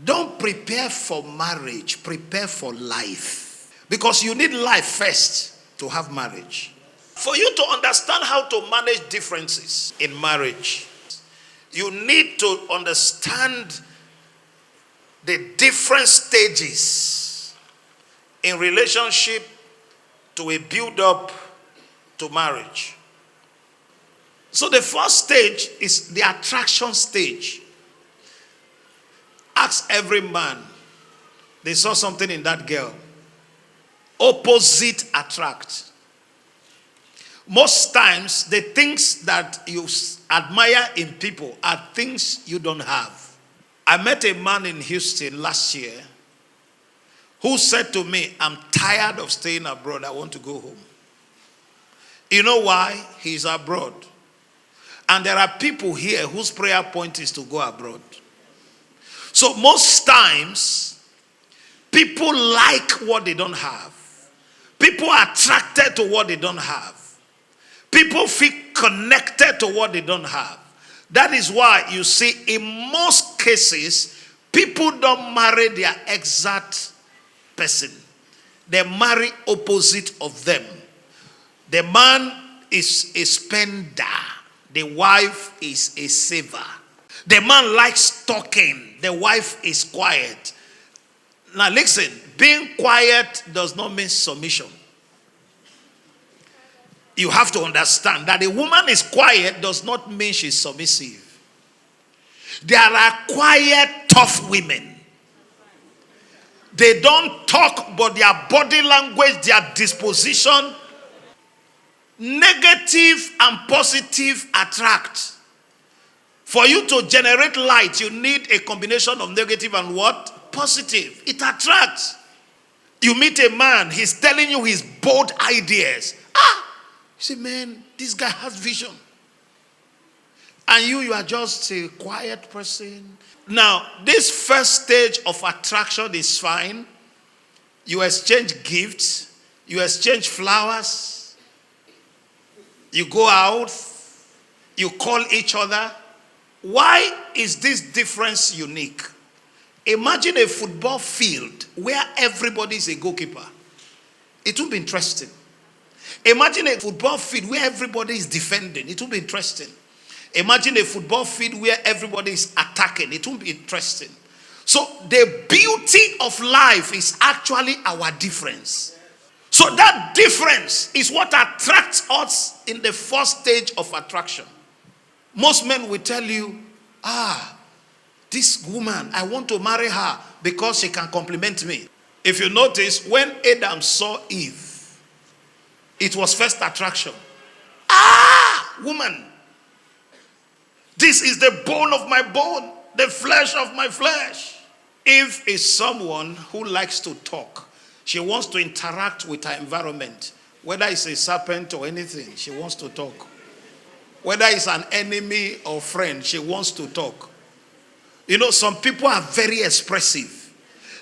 Don't prepare for marriage, prepare for life. Because you need life first to have marriage. For you to understand how to manage differences in marriage, you need to understand the different stages in relationship to a build-up to marriage. So the first stage is the attraction stage. Ask every man, they saw something in that girl. Opposite attract. Most times, the things that you admire in people are things you don't have. I met a man in Houston last year who said to me, I'm tired of staying abroad. I want to go home. You know why? He's abroad. And there are people here whose prayer point is to go abroad. So most times, people like what they don't have. People are attracted to what they don't have. People feel connected to what they don't have. That is why you see in most cases, people don't marry their exact person. They marry opposite of them. The man is a spender. The wife is a saver. The man likes talking. The wife is quiet. Now listen, being quiet does not mean submission. You have to understand that a woman is quiet does not mean she's submissive. There are quiet, tough women. They don't talk, but their body language, their disposition, negative and positive attract. For you to generate light, you need a combination of negative and what? Positive. It attracts. You meet a man, he's telling you his bold ideas. You say, man, this guy has vision. And you are just a quiet person. Now, this first stage of attraction is fine. You exchange gifts. You exchange flowers. You go out. You call each other. Why is this difference unique? Imagine a football field where everybody is a goalkeeper. It would be interesting. Imagine a football field where everybody is defending. It would be interesting. Imagine a football field where everybody is attacking. It would be interesting. So the beauty of life is actually our difference. So that difference is what attracts us in the first stage of attraction. Most men will tell you, this woman, I want to marry her because she can compliment me. If you notice, when Adam saw Eve, it was first attraction. Woman, this is the bone of my bone, the flesh of my flesh. Eve is someone who likes to talk. She wants to interact with her environment. Whether it's a serpent or anything, she wants to talk. Whether it's an enemy or friend, she wants to talk. You know, some people are very expressive.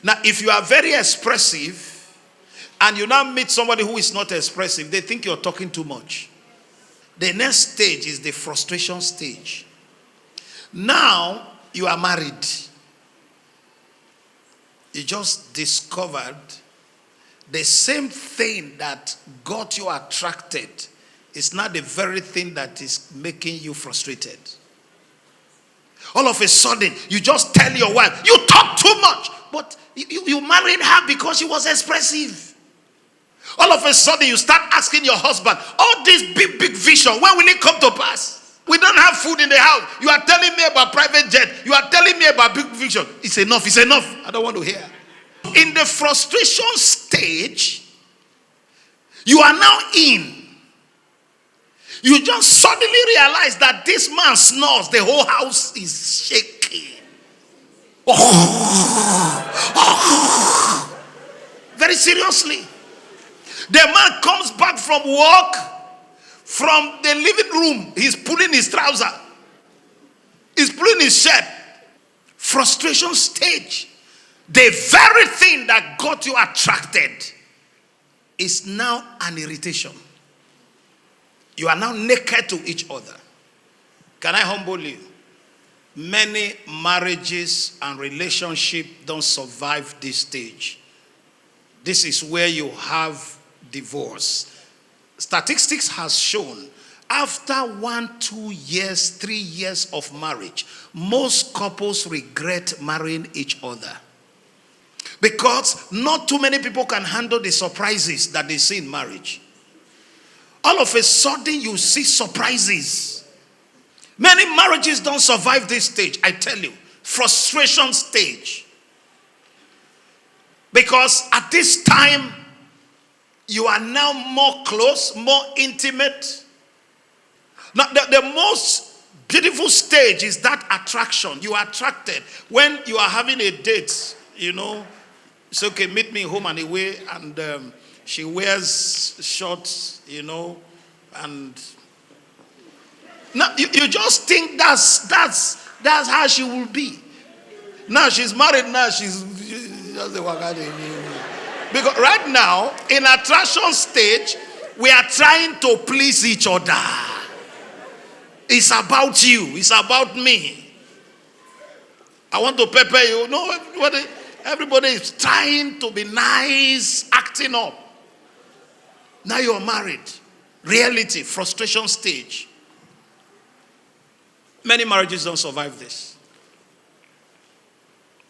Now, if you are very expressive, and you now meet somebody who is not expressive, they think you're talking too much. The next stage is the frustration stage. Now, you are married. You just discovered the same thing that got you attracted is not the very thing that is making you frustrated. All of a sudden, you just tell your wife, you talk too much. But you married her because she was expressive. All of a sudden, you start asking your husband, all this big vision, when will it come to pass? We don't have food in the house. You are telling me about private jet. You are telling me about big vision. It's enough. It's enough. I don't want to hear. In the frustration stage, you are now in. You just suddenly realize that this man snores. The whole house is shaking. Very seriously. The man comes back from work, from the living room. He's pulling his trouser. He's pulling his shirt. Frustration stage. The very thing that got you attracted is now an irritation. You are now naked to each other. Can I humble you? Many marriages and relationships don't survive this stage. This is where you have divorce. Statistics has shown after 1, 2 years, 3 years of marriage, most couples regret marrying each other. Because not too many people can handle the surprises that they see in marriage. All of a sudden you see surprises. Many marriages don't survive this stage, I tell you. Frustration stage. Because at this time, you are now more close, more intimate. Now, the most beautiful stage is that attraction. You are attracted. When you are having a date, you know, it's okay, meet me home and away, and she wears shorts, you know, and now you just think that's how she will be. Now she's married, now she's just a wakade. Because right now, in attraction stage, we are trying to please each other. It's about you. It's about me. I want to pepper you. No, everybody is trying to be nice, acting up. Now you're married. Reality, frustration stage. Many marriages don't survive this.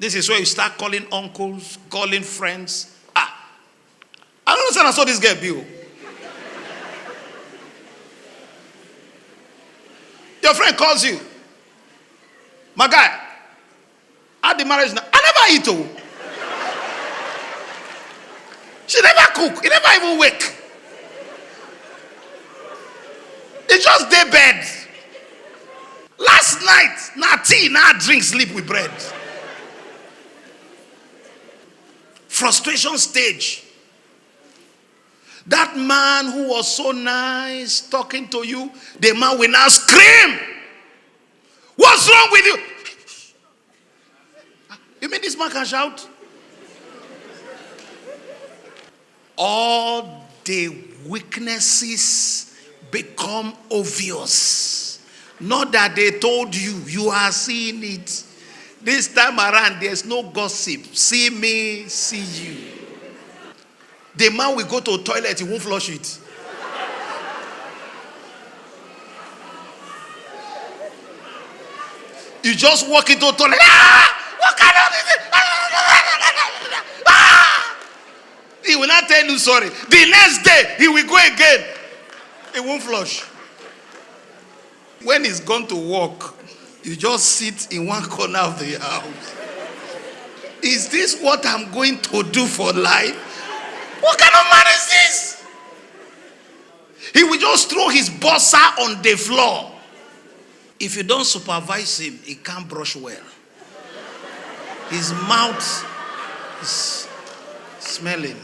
This is where you start calling uncles, calling friends. I don't understand. I saw this girl be. Your friend calls you. My guy, how the marriage now? I never eat. Oh. She never cook. He never even wake. They just day bed. Last night, now tea, now drink, sleep with bread. Frustration stage. That man who was so nice talking to you, the man will now scream. What's wrong with you? You mean this man can shout? All the weaknesses become obvious. Not that they told you, you are seeing it. This time around, there's no gossip. See me, see you. The man will go to a toilet, he won't flush it. You just walk into a toilet. What kind of is it? He will not tell you sorry. The next day, he will go again. He won't flush. When he's gone to work, you just sit in one corner of the house. Is this what I'm going to do for life? What kind of man is this? He will just throw his bossa on the floor. If you don't supervise him, he can't brush well. His mouth is smelling.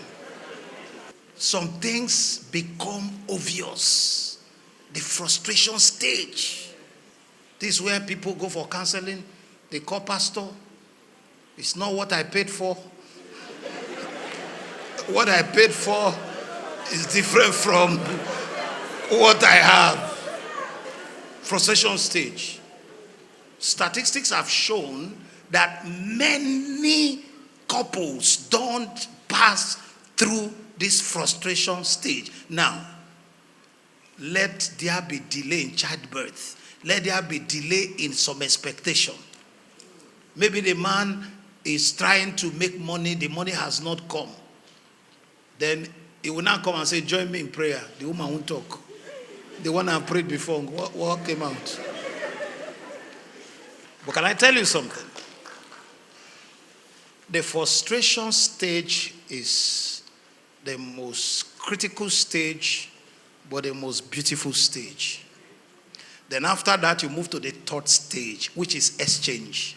Some things become obvious. The frustration stage. This is where people go for counseling. They call pastor. It's not what I paid for. What I paid for is different from what I have. Frustration stage. Statistics have shown that many couples don't pass through this frustration stage. Now, let there be delay in childbirth. Let there be delay in some expectation. Maybe the man is trying to make money. The money has not come. Then he will now come and say, join me in prayer. The woman won't talk. The one I prayed before, what came out? But can I tell you something? The frustration stage is the most critical stage, but the most beautiful stage. Then after that, you move to the third stage, which is exchange.